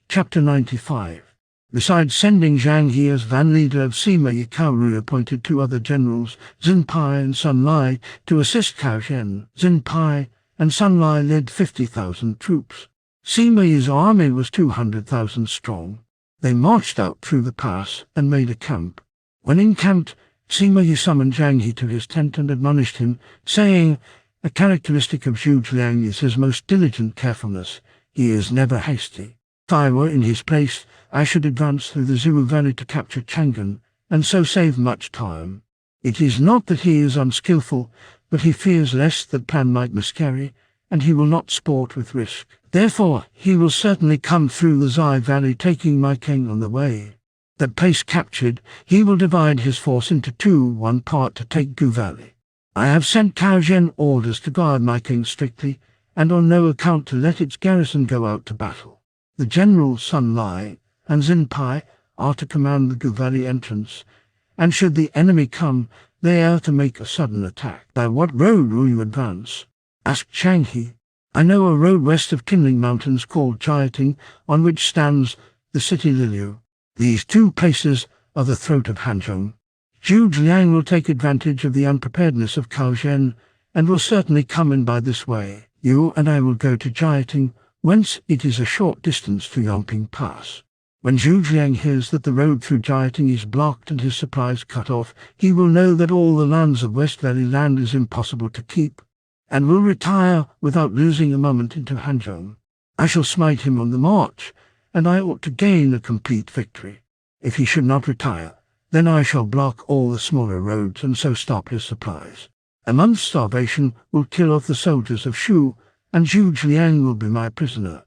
Chapter 95. Besides sending Zhang He as van leader of Sima Yi, Cao Rui appointed two other generals, Xin Pai and Sun Lai, to assist Cao Zhen. Xin Pai and Sun Lai led 50,000 troops. Sima Yi's army was 200,000 strong. They marched out through the pass and made a camp. When encamped, Sima Yi summoned Zhang He to his tent and admonished him, saying, "A characteristic of Zhu Ziliang is his most diligent carefulness. He is never hasty. If I were in his place, I should advance through the Zhu Valley to capture Chang'an, and so save much time. It is not that he is unskillful, but he fears lest that plan might miscarry, and he will not sport with risk. Therefore, he will certainly come through the Zai Valley, taking my king on the way. That place captured, he will divide his force into two, one part to take Gu Valley. I have sent Cao Zhen orders to guard my king strictly, and on no account to let its garrison go out to battle. The generals Sun Lai and Xin Pai are to command the Gu Valley entrance, and should the enemy come, they are to make a sudden attack." "By what road will you advance?" asked Zhang He. "I know a road west of Qinling Mountains called Jiating, on which stands the city Liliu. These two places are the throat of Hanzhong. Zhu Ziliang will take advantage of the unpreparedness of Cao Zhen, and will certainly come in by this way. You and I will go to Jiating, whence it is a short distance to Yongping Pass. When Zhu Ziliang hears that the road through Jiating is blocked and his supplies cut off, he will know that all the lands of West Valley land is impossible to keep, and will retire without losing a moment into Hanzhong. I shall smite him on the march, and I ought to gain a complete victory. If he should not retire, then I shall block all the smaller roads and so stop his supplies. A month's starvation will kill off the soldiers of Shu, and Zhu Ziliang will be my prisoner."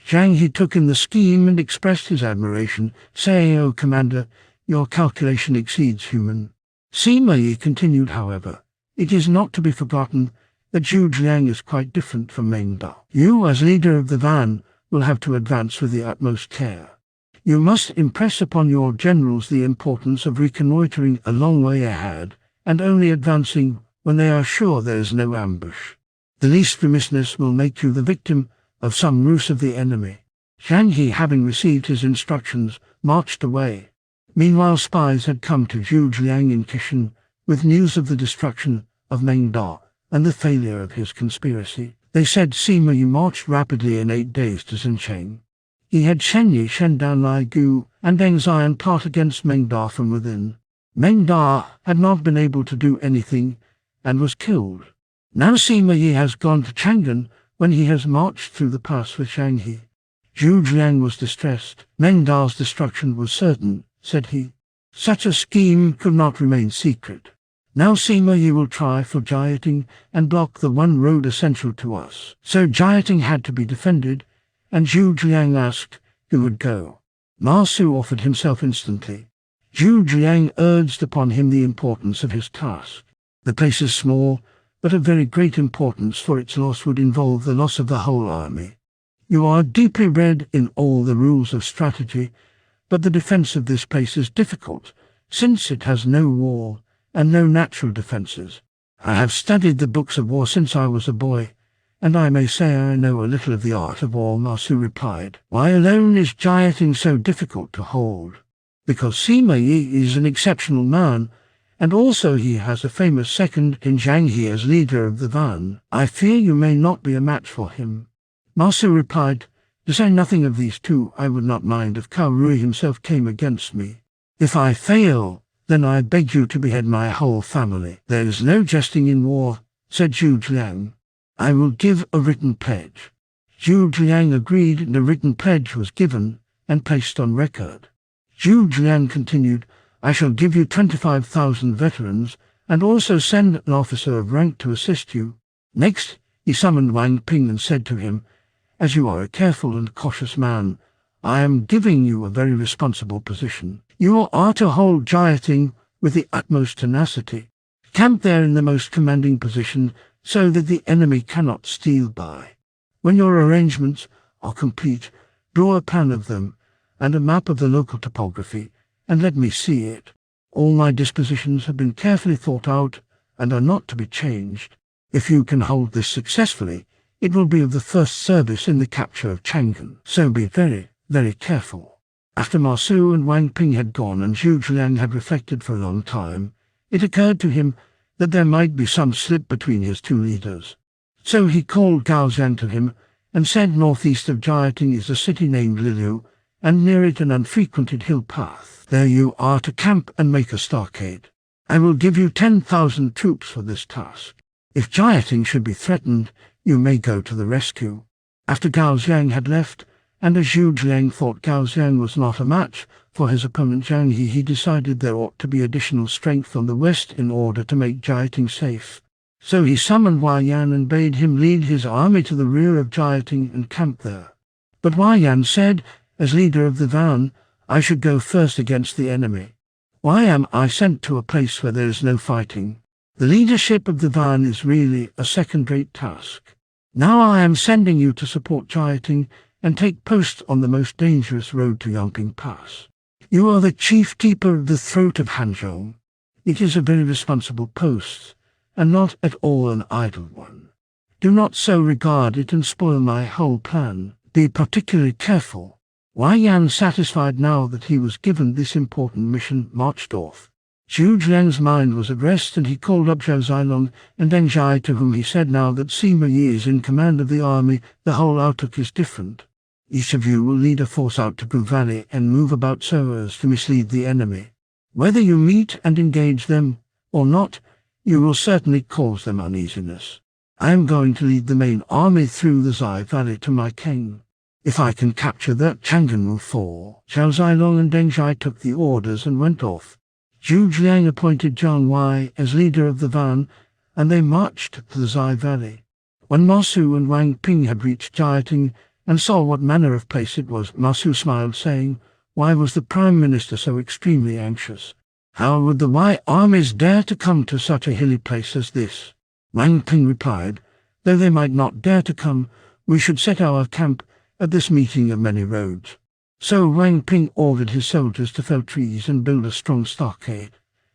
Zhang He took in the scheme and expressed his admiration, saying, "O Commander, your calculation exceeds human." Sima Yi continued, however, "It is not to be forgotten that Zhu Ziliang is quite different from Meng Da. You, as leader of the van, will have to advance with the utmost care. You must impress upon your generals the importance of reconnoitering a long way ahead, and only advancing when they are sure there is no ambush. The least remissness will make you the victim of some ruse of the enemy." Zhang He, having received his instructions, marched away. Meanwhile, spies had come to Zhu Ziliang in Qishan with news of the destruction of Meng Da and the failure of his conspiracy. They said Sima Yi marched rapidly in 8 days to Xincheng. He had Shen Yi, Shendan Lai Gu, and Deng Xian plot against Meng Da from within. Meng Da had not been able to do anything and was killed. Now Sima Yi has gone to Chang'an when he has marched through the pass with Zhang He. Zhu Ziliang was distressed. "Meng Da's destruction was certain," said he. "Such a scheme could not remain secret. Now Sima Yi will try for Jiating and block the one road essential to us." So Jiating had to be defended, and Zhu Ziliang asked who would go. Ma Su offered himself instantly. Zhu Ziliang urged upon him the importance of his task. "The place is small, but of very great importance, for its loss would involve the loss of the whole army. You are deeply read in all the rules of strategy, but the defense of this place is difficult, since it has no wall and no natural defenses. I have studied the books of war since I was a boy, and I may say I know a little of the art of war," Ma Su replied. "Why alone is Jiating so difficult to hold?" "Because Sima Yi is an exceptional man, and also he has a famous second in Zhang He as leader of the van. I fear you may not be a match for him." Ma Su replied, "To say nothing of these two, I would not mind if Cao Rui himself came against me. If I fail, then I beg you to behead my whole family." "There is no jesting in war," said Zhu Ziliang. "I will give a written pledge." Zhu Ziliang agreed, and a written pledge was given and placed on record. Zhu Ziliang continued, "I shall give you 25,000 veterans, and also send an officer of rank to assist you." Next, he summoned Wang Ping and said to him, "As you are a careful and cautious man, I am giving you a very responsible position. You are to hold Jiating with the utmost tenacity. Camp there in the most commanding position, so that the enemy cannot steal by. When your arrangements are complete, draw a plan of them and a map of the local topography, and let me see it. All my dispositions have been carefully thought out and are not to be changed. If you can hold this successfully, it will be of the first service in the capture of Chang'an." "So be it. Very, very careful. After Ma Su and Wang Ping had gone and Zhu Zhiang had reflected for a long time, it occurred to him that there might be some slip between his two leaders. So he called Gao Zhang to him and said, northeast of Jiating is a city named Liliu, and near it an unfrequented hill path. There you are to camp and make a stockade. I will give you 10,000 troops for this task. If Jiating should be threatened, you may go to the rescue. After Gao Zhang had left, and as Zhu Zhiang thought Gao Zhang was not a match for his opponent Zhang He, he decided there ought to be additional strength on the west in order to make Jiating safe. So he summoned Wei Yan and bade him lead his army to the rear of Jiating and camp there. But Wei Yan said, as leader of the van, I should go first against the enemy. Why am I sent to a place where there is no fighting? The leadership of the van is really a second-rate task. Now I am sending you to support Jiating and take post on the most dangerous road to Yongping Pass. You are the chief keeper of the throat of Hanzhong. It is a very responsible post, and not at all an idle one. Do not so regard it and spoil my whole plan. Be particularly careful. Wei Yan, satisfied now that he was given this important mission, marched off. Zhu Zhiang's mind was at rest, and he called up Zhou Zilong and Deng Zhai, to whom he said, now that Sima Yi is in command of the army, the whole outlook is different. Each of you will lead a force out to Gu Valley and move about so as to mislead the enemy. Whether you meet and engage them or not, you will certainly cause them uneasiness. I am going to lead the main army through the Zai Valley to my king. If I can capture that, Chang'an will fall. Zhou Zilong and Deng Zhai took the orders and went off. Zhu Zhiang appointed Jiang Wei as leader of the van, and they marched to the Zai Valley. When Ma Su and Wang Ping had reached Jiating and saw what manner of place it was, Ma Su smiled, saying, why was the Prime Minister so extremely anxious? How would the Wei armies dare to come to such a hilly place as this? Wang Ping replied, though they might not dare to come, we should set our camp at this meeting of many roads. So Wang Ping ordered his soldiers to fell trees and build a strong stockade,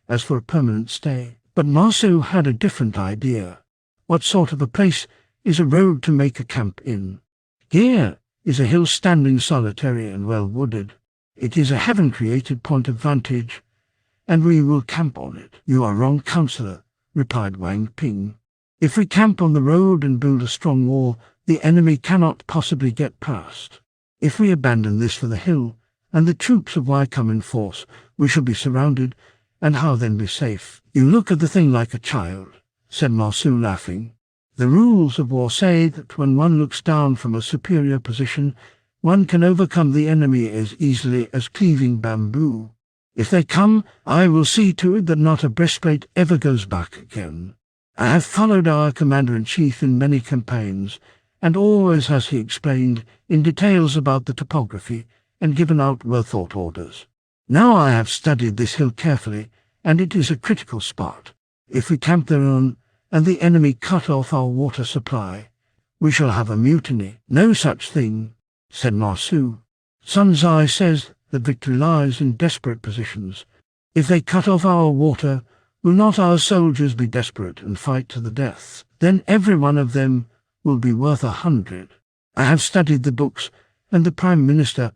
as for a permanent stay. But Ma Su had a different idea. What sort of a place is a road to make a camp in? Here is a hill standing solitary and well wooded. It is a heaven-created point of vantage, and we will camp on it. You are wrong, counsellor, replied Wang Ping. If we camp on the road and build a strong wall, the enemy cannot possibly get past. If we abandon this for the hill, and the troops of Wei come in force, we shall be surrounded, and how then be safe? You look at the thing like a child, said Ma Su, laughing. The rules of war say that when one looks down from a superior position, one can overcome the enemy as easily as cleaving bamboo. If they come, I will see to it that not a breastplate ever goes back again. I have followed our commander-in-chief in many campaigns, and always has he explained in details about the topography and given out well-thought orders. Now I have studied this hill carefully, and it is a critical spot. If we camp thereon, and the enemy cut off our water supply, we shall have a mutiny. No such thing, said Ma Su. Sun Zai says that victory lies in desperate positions. If they cut off our water, will not our soldiers be desperate and fight to the death? Then every one of them will be worth 100. I have studied the books, and the Prime Minister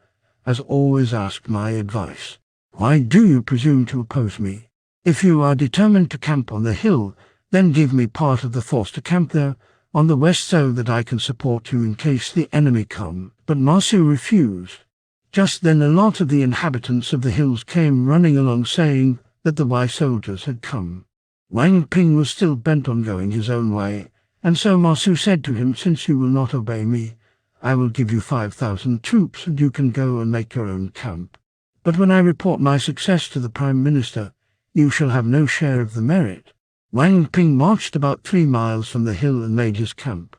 has always asked my advice. Why do you presume to oppose me? If you are determined to camp on the hill, then give me part of the force to camp there, on the west, so that I can support you in case the enemy come. But Ma Su refused. Just then a lot of the inhabitants of the hills came running along, saying that the Wei soldiers had come. Wang Ping was still bent on going his own way, and so Ma Su said to him, since you will not obey me, I will give you 5,000 troops, and you can go and make your own camp. But when I report my success to the Prime Minister, you shall have no share of the merit. Wang Ping marched about 3 miles from the hill and made his camp.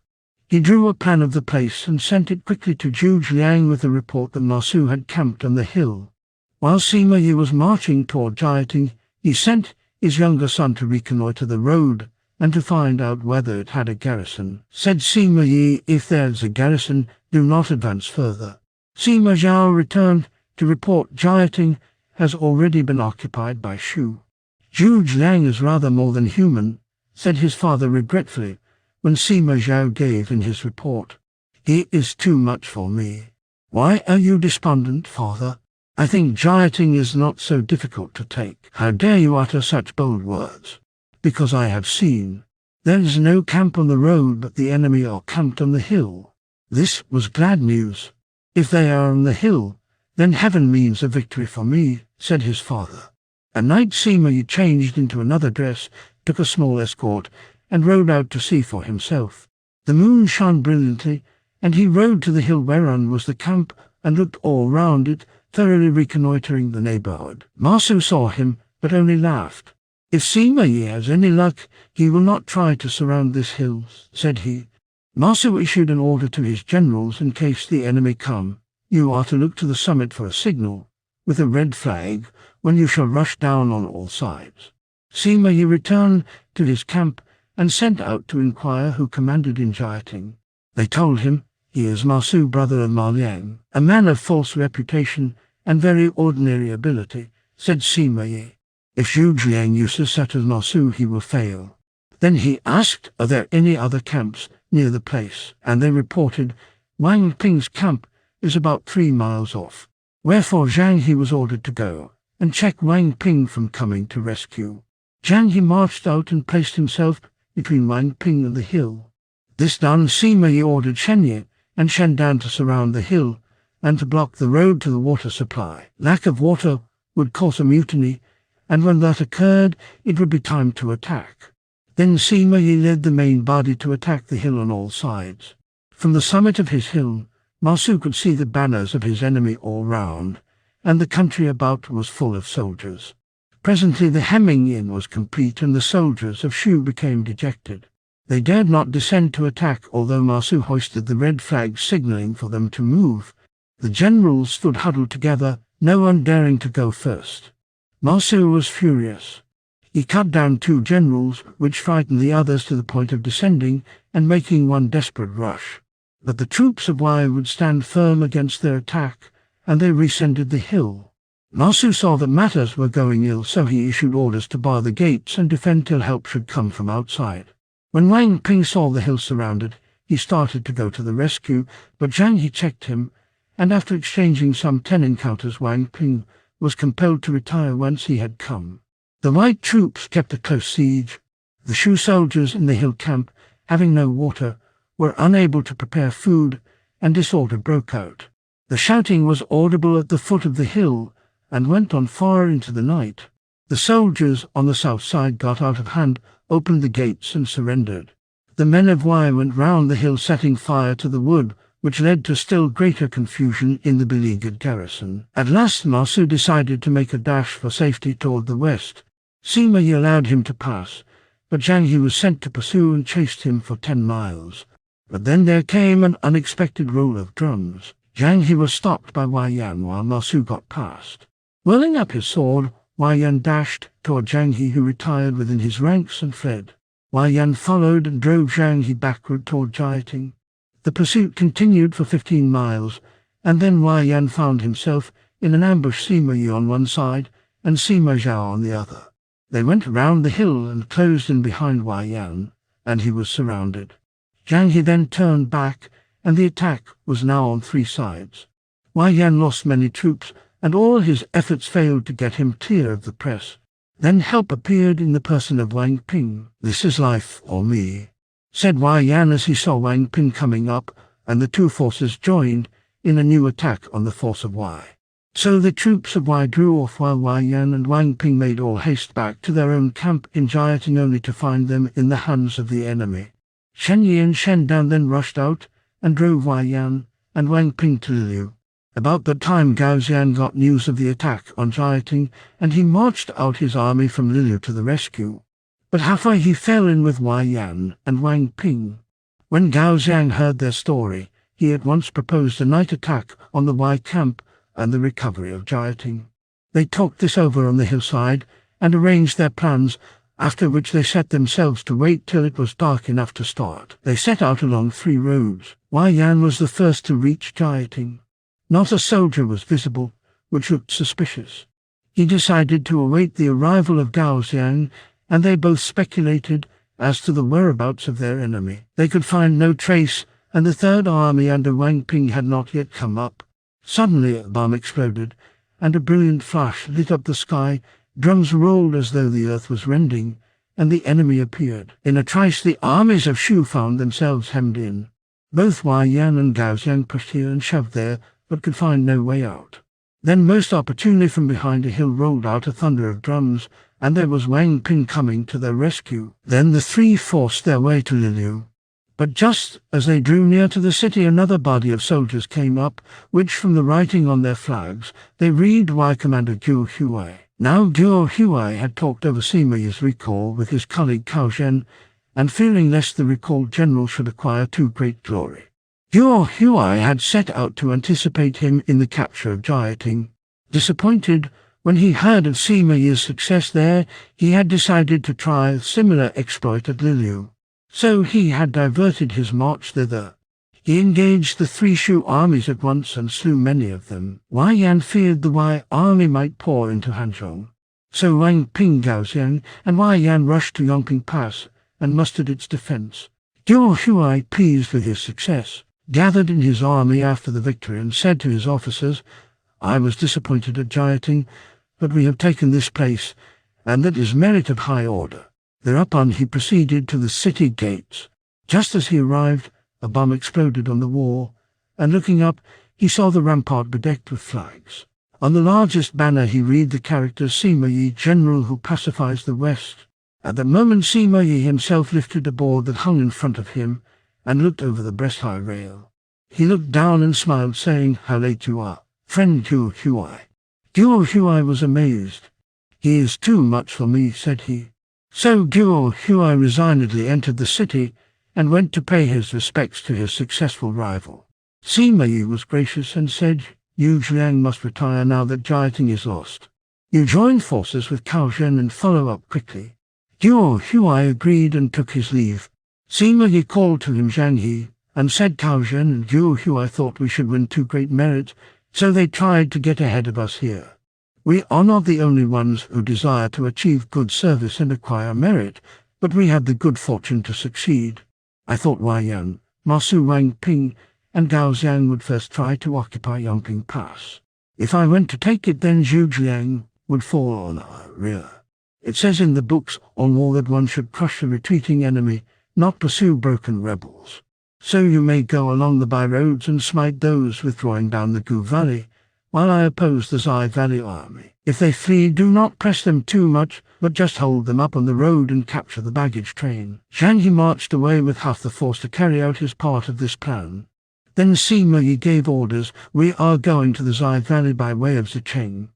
He drew a plan of the place and sent it quickly to Zhu Zhiang with the report that Ma Su had camped on the hill. While Sima Yi was marching toward Jiating, he sent his younger son to reconnoiter the road and to find out whether it had a garrison. Said Sima Yi, if there is a garrison, do not advance further. Sima Zhao returned to report Jiating has already been occupied by Shu. Zhu Zhiang is rather more than human, said his father regretfully, when Sima Zhao gave in his report. He is too much for me. "Why are you despondent, father? I think Jiating is not so difficult to take. How dare you utter such bold words?" "Because I have seen. There is no camp on the road, but the enemy are camped on the hill." This was glad news. "If they are on the hill, then heaven means a victory for me," said his father. At night Sima changed into another dress, took a small escort, and rode out to sea for himself. The moon shone brilliantly, and he rode to the hill whereon was the camp and looked all round it, thoroughly reconnoitering the neighbourhood. Masu saw him, but only laughed. "If Sima has any luck, he will not try to surround this hill," said he. Masu issued an order to his generals in case the enemy come. "You are to look to the summit for a signal, with a red flag, when you shall rush down on all sides." Sima returned to his camp and sent out to inquire who commanded in Jiating. They told him, "He is Masu, brother of Ma Liang, a man of false reputation and very ordinary ability," said Sima. "If Zhu Jiang uses such as Masu, he will fail." Then he asked, "Are there any other camps near the place?" And they reported, "Wang Ping's camp is about 3 miles off." Wherefore Zhang He was ordered to go and check Wang Ping from coming to rescue. Zhang He marched out and placed himself between Wang Ping and the hill. This done, Sima ordered Shen Ye and Shen Dan to surround the hill and to block the road to the water supply. Lack of water would cause a mutiny, and when that occurred, it would be time to attack. Then Sima led the main body to attack the hill on all sides. From the summit of his hill, Masu could see the banners of his enemy all round, and the country about was full of soldiers. Presently the hemming in was complete, and the soldiers of Shu became dejected. They dared not descend to attack, although Masu hoisted the red flag signalling for them to move. The generals stood huddled together, no one daring to go first. Masu was furious. He cut down 2 generals, which frightened the others to the point of descending and making one desperate rush. But the troops of Wei would stand firm against their attack, and they rescended the hill. Masu saw that matters were going ill, so he issued orders to bar the gates and defend till help should come from outside. When Wang Ping saw the hill surrounded, he started to go to the rescue, but Zhang He checked him, and after exchanging some 10 encounters, Wang Ping was compelled to retire whence he had come. The white troops kept a close siege. The Shu soldiers in the hill camp, having no water, were unable to prepare food, and disorder broke out. The shouting was audible at the foot of the hill, and went on far into the night. The soldiers on the south side got out of hand, opened the gates, and surrendered. The men of Wei went round the hill, setting fire to the wood, which led to still greater confusion in the beleaguered garrison. At last Masu decided to make a dash for safety toward the west. Sima allowed him to pass, but Zhang He was sent to pursue and chased him for 10 miles. But then there came an unexpected roll of drums. Zhang He was stopped by Wei Yan while Masu got past. Whirling up his sword, Wei Yan dashed toward Zhang He, who retired within his ranks and fled. Wei Yan followed and drove Zhang He backward toward Jiating. The pursuit continued for 15 miles, and then Wei Yan found himself in an ambush, Sima on one side and Sima Zhao on the other. They went round the hill and closed in behind Wei Yan, and he was surrounded. Zhang He then turned back, and the attack was now on 3 sides. Wei Yan lost many troops, and all his efforts failed to get him clear of the press. Then help appeared in the person of Wang Ping. "This is life or me," said Wei Yan as he saw Wang Ping coming up, and the 2 forces joined in a new attack on the force of Wei. So the troops of Wei drew off while Wei Yan and Wang Ping made all haste back to their own camp in Jiating, only to find them in the hands of the enemy. Shen Ye and Shen Dan then rushed out and drove Wei Yan and Wang Ping to Liu. About that time Gao Xian got news of the attack on Jiating, and he marched out his army from Liu to the rescue. But halfway he fell in with Wei Yan and Wang Ping. When Gao Xian heard their story, he at once proposed a night attack on the Wei camp and the recovery of Jiating. They talked this over on the hillside and arranged their plans, after which they set themselves to wait till it was dark enough to start. They set out along 3 roads. Wei Yan was the first to reach Jiating. Not a soldier was visible, which looked suspicious. He decided to await the arrival of Gao Xian, and they both speculated as to the whereabouts of their enemy. They could find no trace, and the 3rd army under Wang Ping had not yet come up. Suddenly a bomb exploded, and a brilliant flash lit up the sky. Drums rolled as though the earth was rending, and the enemy appeared. In a trice the armies of Shu found themselves hemmed in. Both Wei Yan and Gao Xiang pushed here and shoved there, but could find no way out. Then most opportunely from behind a hill rolled out a thunder of drums, and there was Wang Ping coming to their rescue. Then the three forced their way to Liliu. But just as they drew near to the city, another body of soldiers came up, which from the writing on their flags, they read Wei Commander Guo Huai. Now Guo Huai had talked over Sima Yi's recall with his colleague Cao Zhen, and fearing lest the recalled general should acquire too great glory, Guo Huai had set out to anticipate him in the capture of Jiating. Disappointed when he heard of Sima Yi's success there, he had decided to try a similar exploit at Liliu. So he had diverted his march thither. He engaged the three Shu armies at once and slew many of them. Wei Yan feared the Wei army might pour into Hanzhong. So Wang Ping, Gao Xiang, and Wei Yan rushed to Yongping Pass and mustered its defense. Guo Huai, pleased with his success, gathered in his army after the victory and said to his officers, "I was disappointed at Jiating, but we have taken this place, and that is merit of high order." Thereupon he proceeded to the city gates. Just as he arrived, a bomb exploded on the wall, and looking up, he saw the rampart bedecked with flags. On the largest banner he read the characters Sima Yi, General who pacifies the West. At the moment Sima Yi himself lifted a board that hung in front of him, and looked over the breast-high rail. He looked down and smiled, saying, "How late you are, friend Guo Huai." Guo Huai was amazed. "He is too much for me," said he. So Guo Huai resignedly entered the city and went to pay his respects to his successful rival. Sima Yi was gracious and said, "Yu Zhiang must retire now that Jiating is lost. You join forces with Cao Zhen and follow up quickly." Guo Huai agreed and took his leave. Sima Yi called to him Zhang He and said, "Cao Zhen and Guo Huai thought we should win too great merit, so they tried to get ahead of us here. We are not the only ones who desire to achieve good service and acquire merit, but we had the good fortune to succeed. I thought Wei Yan, Ma Su, Wang Ping, and Gao Xiang would first try to occupy Yongping Pass. If I went to take it, then Zhu Jiang would fall on our rear. It says in the books on war that one should crush the retreating enemy, not pursue broken rebels. So you may go along the by-roads and smite those withdrawing down the Gu Valley, while I oppose the Zai Valley army. If they flee, do not press them too much, but just hold them up on the road and capture the baggage train." Zhang He marched away with half the force to carry out his part of this plan. Then Sima Yi gave orders, "We are going to the Zai Valley by way of Zicheng.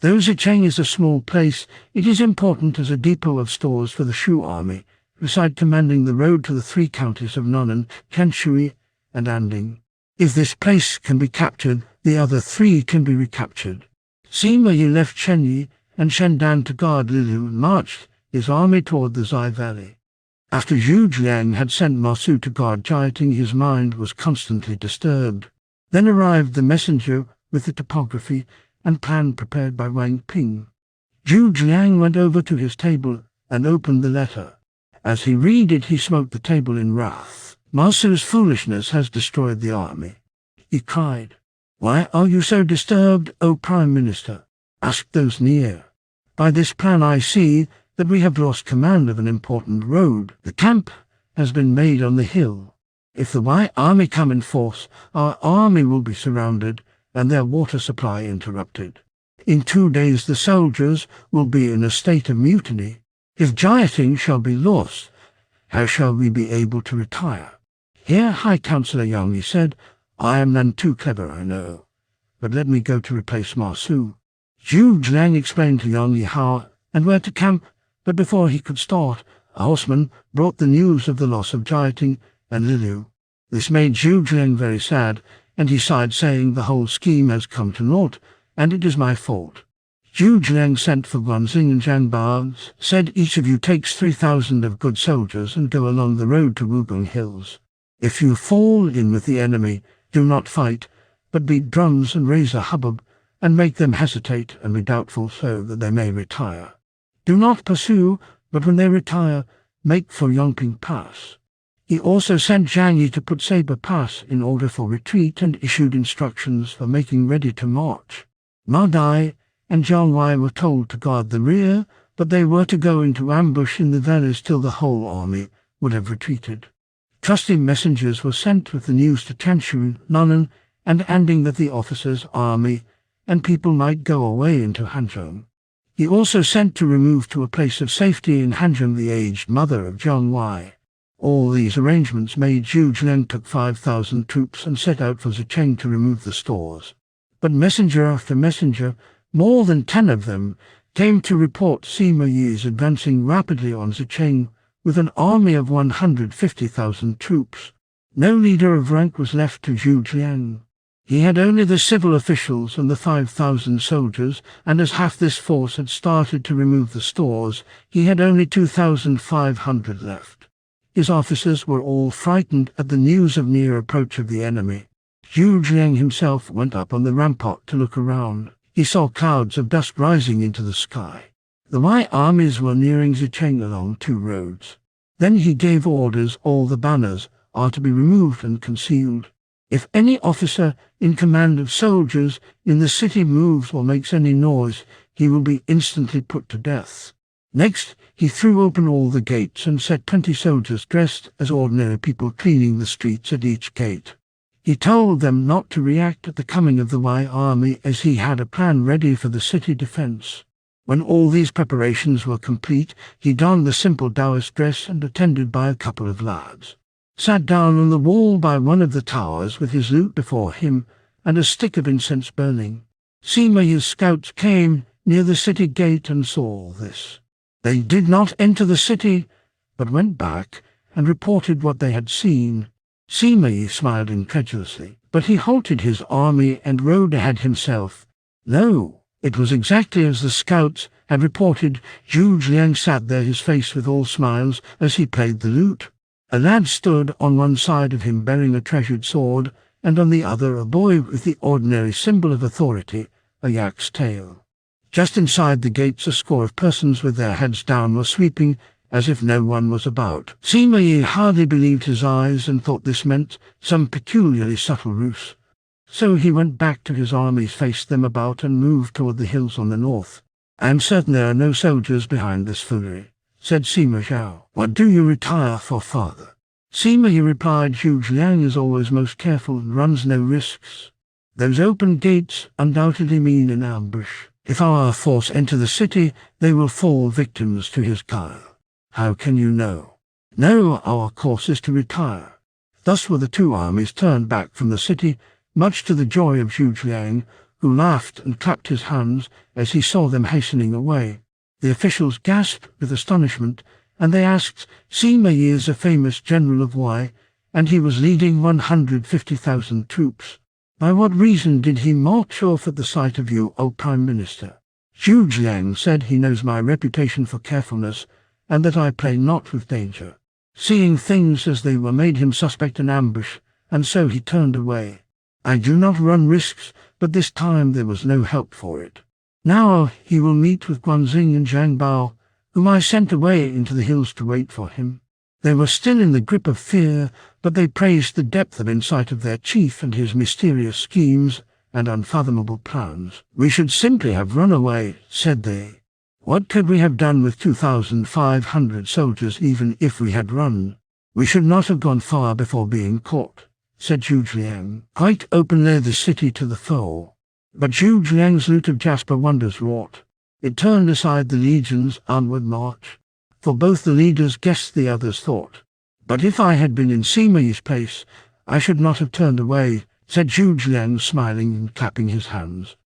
Though Zicheng is a small place, it is important as a depot of stores for the Shu army, beside commanding the road to the three counties of Nonan, Qianshui, and Anding. If this place can be captured, the other three can be recaptured." Sima Yi left Chenyi and Shendan to guard Liliu and marched his army toward the Zai Valley. After Zhu Jiang had sent Ma Su to guard Jiating, his mind was constantly disturbed. Then arrived the messenger with the topography and plan prepared by Wang Ping. Zhu Jiang went over to his table and opened the letter. As he read it, he smote the table in wrath. "Ma Su's foolishness has destroyed the army," he cried. "Why are you so disturbed, O Prime Minister?" asked those near. "By this plan I see that we have lost command of an important road. The camp has been made on the hill. If the Wei army come in force, our army will be surrounded and their water supply interrupted. In 2 days the soldiers will be in a state of mutiny. If Jiating shall be lost, how shall we be able to retire?" Here High Councillor Yang Yi said, "I am none too clever, I know, but let me go to replace Ma Su." Zhu Jiang explained to Yang Yi how and where to camp, but before he could start, a horseman brought the news of the loss of Jiating and Liliu. This made Zhu Jiang very sad, and he sighed, saying, "The whole scheme has come to naught, and it is my fault." Zhu Jiang sent for Guanzhong and Zhang Ba, said, "Each of you takes 3,000 of good soldiers and go along the road to Wugong Hills. If you fall in with the enemy, do not fight, but beat drums and raise a hubbub, and make them hesitate and be doubtful, so that they may retire. Do not pursue, but when they retire, make for Yongping Pass. He also sent Zhang Yi to put Saber Pass in order for retreat and issued instructions for making ready to march. Ma Dai and Jiang Wei were told to guard the rear, but they were to go into ambush in the valleys till the whole army would have retreated. Trusty messengers were sent with the news to Tianshu, Nan'an, and ending that the officers, army, and people might go away into Hanzhong. He also sent to remove to a place of safety in Hanzhong the aged mother of Jiang Wei. All these arrangements made, Zhu Zheng took 5,000 troops and set out for Zicheng to remove the stores. But messenger after messenger, more than 10 of them, came to report Sima Yi is advancing rapidly on Zicheng with an army of 150,000 troops. No leader of rank was left to Zhu Zheng. He had only the civil officials and the 5,000 soldiers, and as half this force had started to remove the stores, he had only 2,500 left. His officers were all frightened at the news of near approach of the enemy. Zhu Zheng himself went up on the rampart to look around. He saw clouds of dust rising into the sky. The Wei armies were nearing Zicheng along 2 roads. Then he gave orders all the banners are to be removed and concealed. If any officer in command of soldiers in the city moves or makes any noise, he will be instantly put to death. Next, he threw open all the gates and set 20 soldiers dressed as ordinary people cleaning the streets at each gate. He told them not to react at the coming of the Wei army, as he had a plan ready for the city defense. When all these preparations were complete, he donned the simple Taoist dress and, attended by a couple of lads, sat down on the wall by one of the towers with his lute before him and a stick of incense burning. Sima Yi's scouts came near the city gate and saw all this. They did not enter the city, but went back and reported what they had seen. Sima Yi smiled incredulously, but he halted his army and rode ahead himself. No, it was exactly as the scouts had reported. Zhu Zheng sat there, his face with all smiles, as he played the lute. A lad stood on one side of him bearing a treasured sword, and on the other a boy with the ordinary symbol of authority, a yak's tail. Just inside the gates a score of persons with their heads down were sweeping, as if no one was about. Sima Yi hardly believed his eyes and thought this meant some peculiarly subtle ruse. So he went back to his armies, faced them about, and moved toward the hills on the north. "I am certain there are no soldiers behind this foolery," said Sima Zhao. "What do you retire for, father?" Sima Yi replied, "Zhu Zheng is always most careful and runs no risks. Those open gates undoubtedly mean an ambush. If our force enter the city, they will fall victims to his guile." "How can you know?" "No, our course is to retire." Thus were the 2 armies turned back from the city, much to the joy of Zhu Zheng, who laughed and clapped his hands as he saw them hastening away. The officials gasped with astonishment, and they asked, "Sima Yi is a famous general of Wei, and he was leading 150,000 troops. By what reason did he march off at the sight of you, O Prime Minister?" Zhu Zheng said, "He knows my reputation for carefulness, and that I play not with danger." Seeing things as they were made him suspect an ambush, and so he turned away. "I do not run risks, but this time there was no help for it. Now he will meet with Guanxing and Zhang Bao, whom I sent away into the hills to wait for him." They were still in the grip of fear, but they praised the depth of insight of their chief and his mysterious schemes and unfathomable plans. "We should simply have run away," said they. "What could we have done with 2,500 soldiers even if we had run? We should not have gone far before being caught," said Zhu Zheng. "Quite open lay the city to the foe." But Zhu Zheng's lute of jasper wonders wrought. It turned aside the legion's onward march. For both the leaders guessed the other's thought. "But if I had been in Sima Yi's place, I should not have turned away," said Zhu Zheng, smiling and clapping his hands.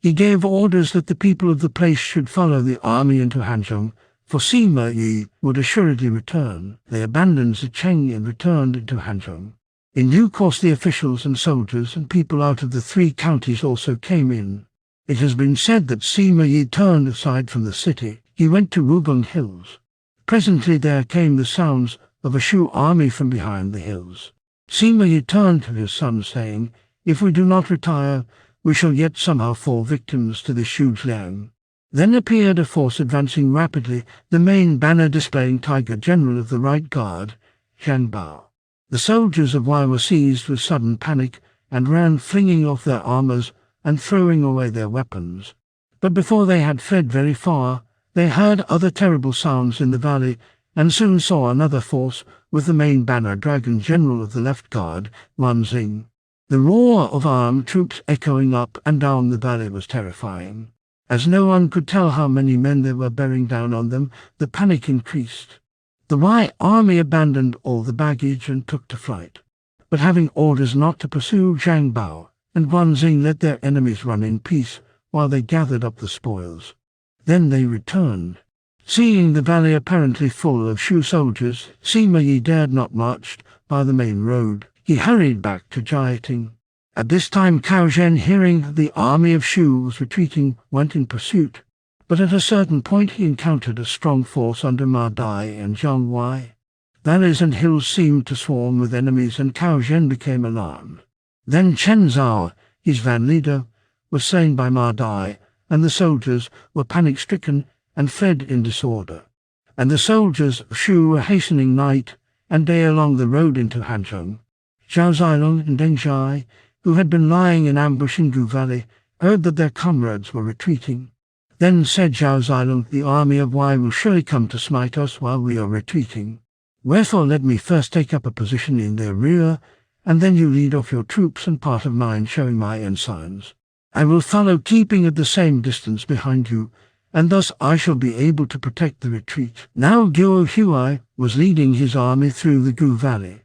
He gave orders that the people of the place should follow the army into Hanzhong, for Sima Yi would assuredly return. They abandoned Zicheng and returned into Hanzhong. In due course the officials and soldiers and people out of the 3 counties also came in. It has been said that Sima Yi turned aside from the city. He went to Wugong Hills. Presently there came the sounds of a Shu army from behind the hills. Sima Yi turned to his son, saying, "If we do not retire, we shall yet somehow fall victims to this Zhu Zheng." Then appeared a force advancing rapidly, the main banner displaying Tiger General of the Right Guard, Zhang Bao. The soldiers of Wei were seized with sudden panic and ran, flinging off their armors and throwing away their weapons. But before they had fled very far, they heard other terrible sounds in the valley, and soon saw another force with the main banner dragon general of the left guard, Guanzhong. The roar of armed troops echoing up and down the valley was terrifying. As no one could tell how many men there were bearing down on them, the panic increased. The Wei army abandoned all the baggage and took to flight. But having orders not to pursue, Zhang Bao and Guanzhong let their enemies run in peace while they gathered up the spoils. Then they returned. Seeing the valley apparently full of Shu soldiers, Sima Yi dared not march by the main road. He hurried back to Jiating. At this time Cao Zhen, hearing the army of Shu was retreating, went in pursuit. But at a certain point he encountered a strong force under Ma Dai and Zhang Wei. Valleys and hills seemed to swarm with enemies, and Cao Zhen became alarmed. Then Chen Zhao, his van leader, was slain by Ma Dai, and the soldiers were panic-stricken and fled in disorder. And the soldiers of Shu were hastening night and day along the road into Hanzhong. Zhao Zilong and Deng Zhai, who had been lying in ambush in Gu Valley, heard that their comrades were retreating. Then said Zhao Zilong, "The army of Wei will surely come to smite us while we are retreating. Wherefore let me first take up a position in their rear, and then you lead off your troops and part of mine, showing my ensigns. I will follow, keeping at the same distance behind you, and thus I shall be able to protect the retreat." Now Guo Huai was leading his army through the Gu Valley.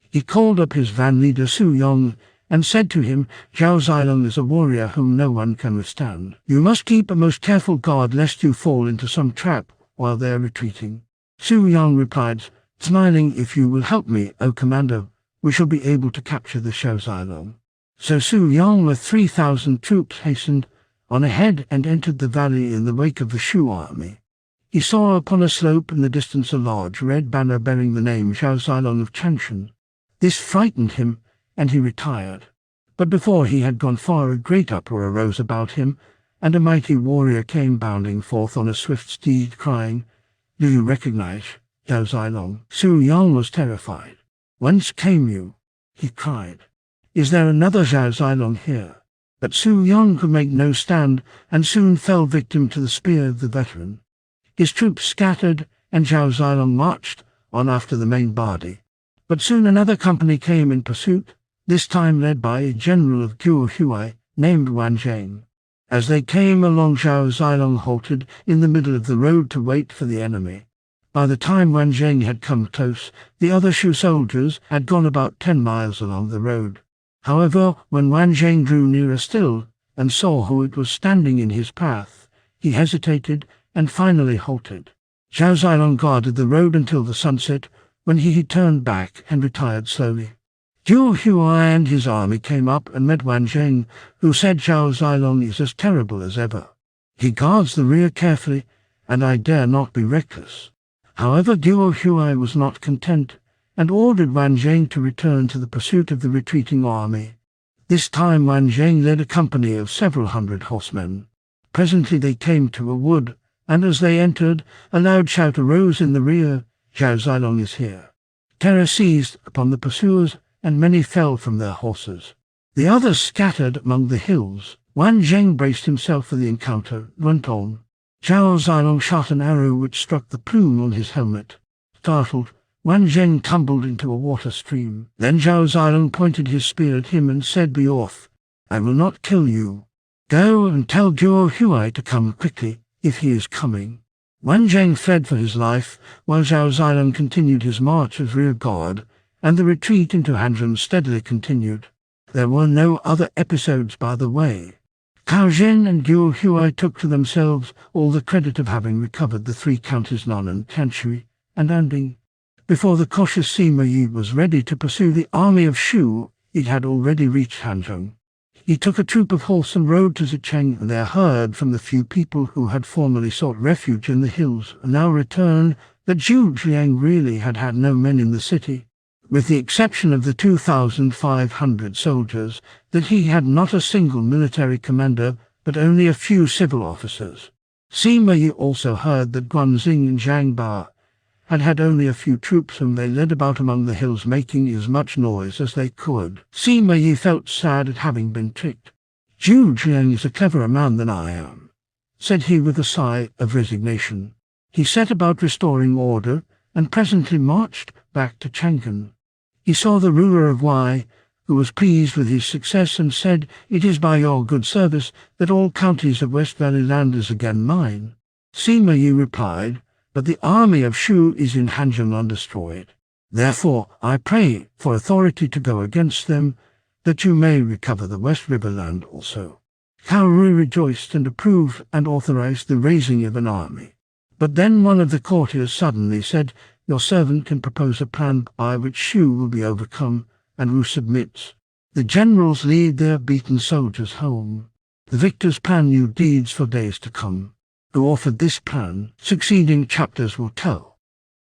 He called up his van leader Su Yong and said to him, "Zhao Zilong is a warrior whom no one can withstand. You must keep a most careful guard lest you fall into some trap while they are retreating." Su Yong replied, smiling, "If you will help me, O commander, we shall be able to capture the Zhao Zilong." So Su Yong with 3,000 troops hastened on ahead and entered the valley in the wake of the Shu army. He saw upon a slope in the distance a large red banner bearing the name Zhao Zilong of Chanshan. This frightened him, and he retired. But before he had gone far, a great uproar arose about him, and a mighty warrior came bounding forth on a swift steed, crying, "Do you recognize Zhao Zilong?" Su Yong was terrified. "Whence came you?" he cried. "Is there another Zhao Zilong here?" But Su Yong could make no stand, and soon fell victim to the spear of the veteran. His troops scattered, and Zhao Zilong marched on after the main body. But soon another company came in pursuit, this time led by a general of Guo Huai named Wanzhong. As they came along, Zhao Zilong halted in the middle of the road to wait for the enemy. By the time Wanzhong had come close, the other Shu soldiers had gone about 10 miles along the road. However, when Wanzhong drew nearer still and saw who it was standing in his path, he hesitated and finally halted. Zhao Zilong guarded the road until the sunset, when he turned back and retired slowly. Guo Huai and his army came up and met Wanzhong, who said, "Zhao Zilong is as terrible as ever. He guards the rear carefully, and I dare not be reckless." However, Guo Huai was not content, and ordered Wanzhong to return to the pursuit of the retreating army. This time Wanzhong led a company of several hundred horsemen. Presently they came to a wood, and as they entered, a loud shout arose in the rear, "Zhao Zilong is here." Terror seized upon the pursuers, and many fell from their horses. The others scattered among the hills. Wanzhong braced himself for the encounter, went on. Zhao Zilong shot an arrow which struck the plume on his helmet. Startled, Wanzhong tumbled into a water stream. Then Zhao Zilong pointed his spear at him and said, "Be off. I will not kill you. Go and tell Guo Huai to come quickly, if he is coming." Wanzhong fled for his life, while Zhao Zilong continued his march as rear guard, and the retreat into Hanzhong steadily continued. There were no other episodes by the way. Cao Zhen and Guo Huai took to themselves all the credit of having recovered the 3 counties Nan and Tianshui and Anding. Before the cautious Sima Yi was ready to pursue the army of Shu, it had already reached Hanzhong. He took a troop of horse and rode to Zicheng, and there heard from the few people who had formerly sought refuge in the hills and now returned that Zhu Jiang really had had no men in the city. With the exception of the 2,500 soldiers, that he had not a single military commander, but only a few civil officers. Sima Yi also heard that Guanzhong and Zhang Ba and had only a few troops whom they led about among the hills, making as much noise as they could. Sima Yi felt sad at having been tricked. "Zhu Jiang is a cleverer man than I am," said he with a sigh of resignation. He set about restoring order, and presently marched back to Chang'an. He saw the ruler of Wei, who was pleased with his success, and said, "It is by your good service that all counties of West Valley land is again mine." Sima Yi replied, "But the army of Shu is in Hanzhong undestroyed. Therefore I pray for authority to go against them, that you may recover the West River land also." Cao Rui rejoiced and approved and authorized the raising of an army. But then one of the courtiers suddenly said, "Your servant can propose a plan by which Shu will be overcome, and Wu submits. The generals lead their beaten soldiers home. The victors plan new deeds for days to come." Who offered this plan? Succeeding chapters will tell.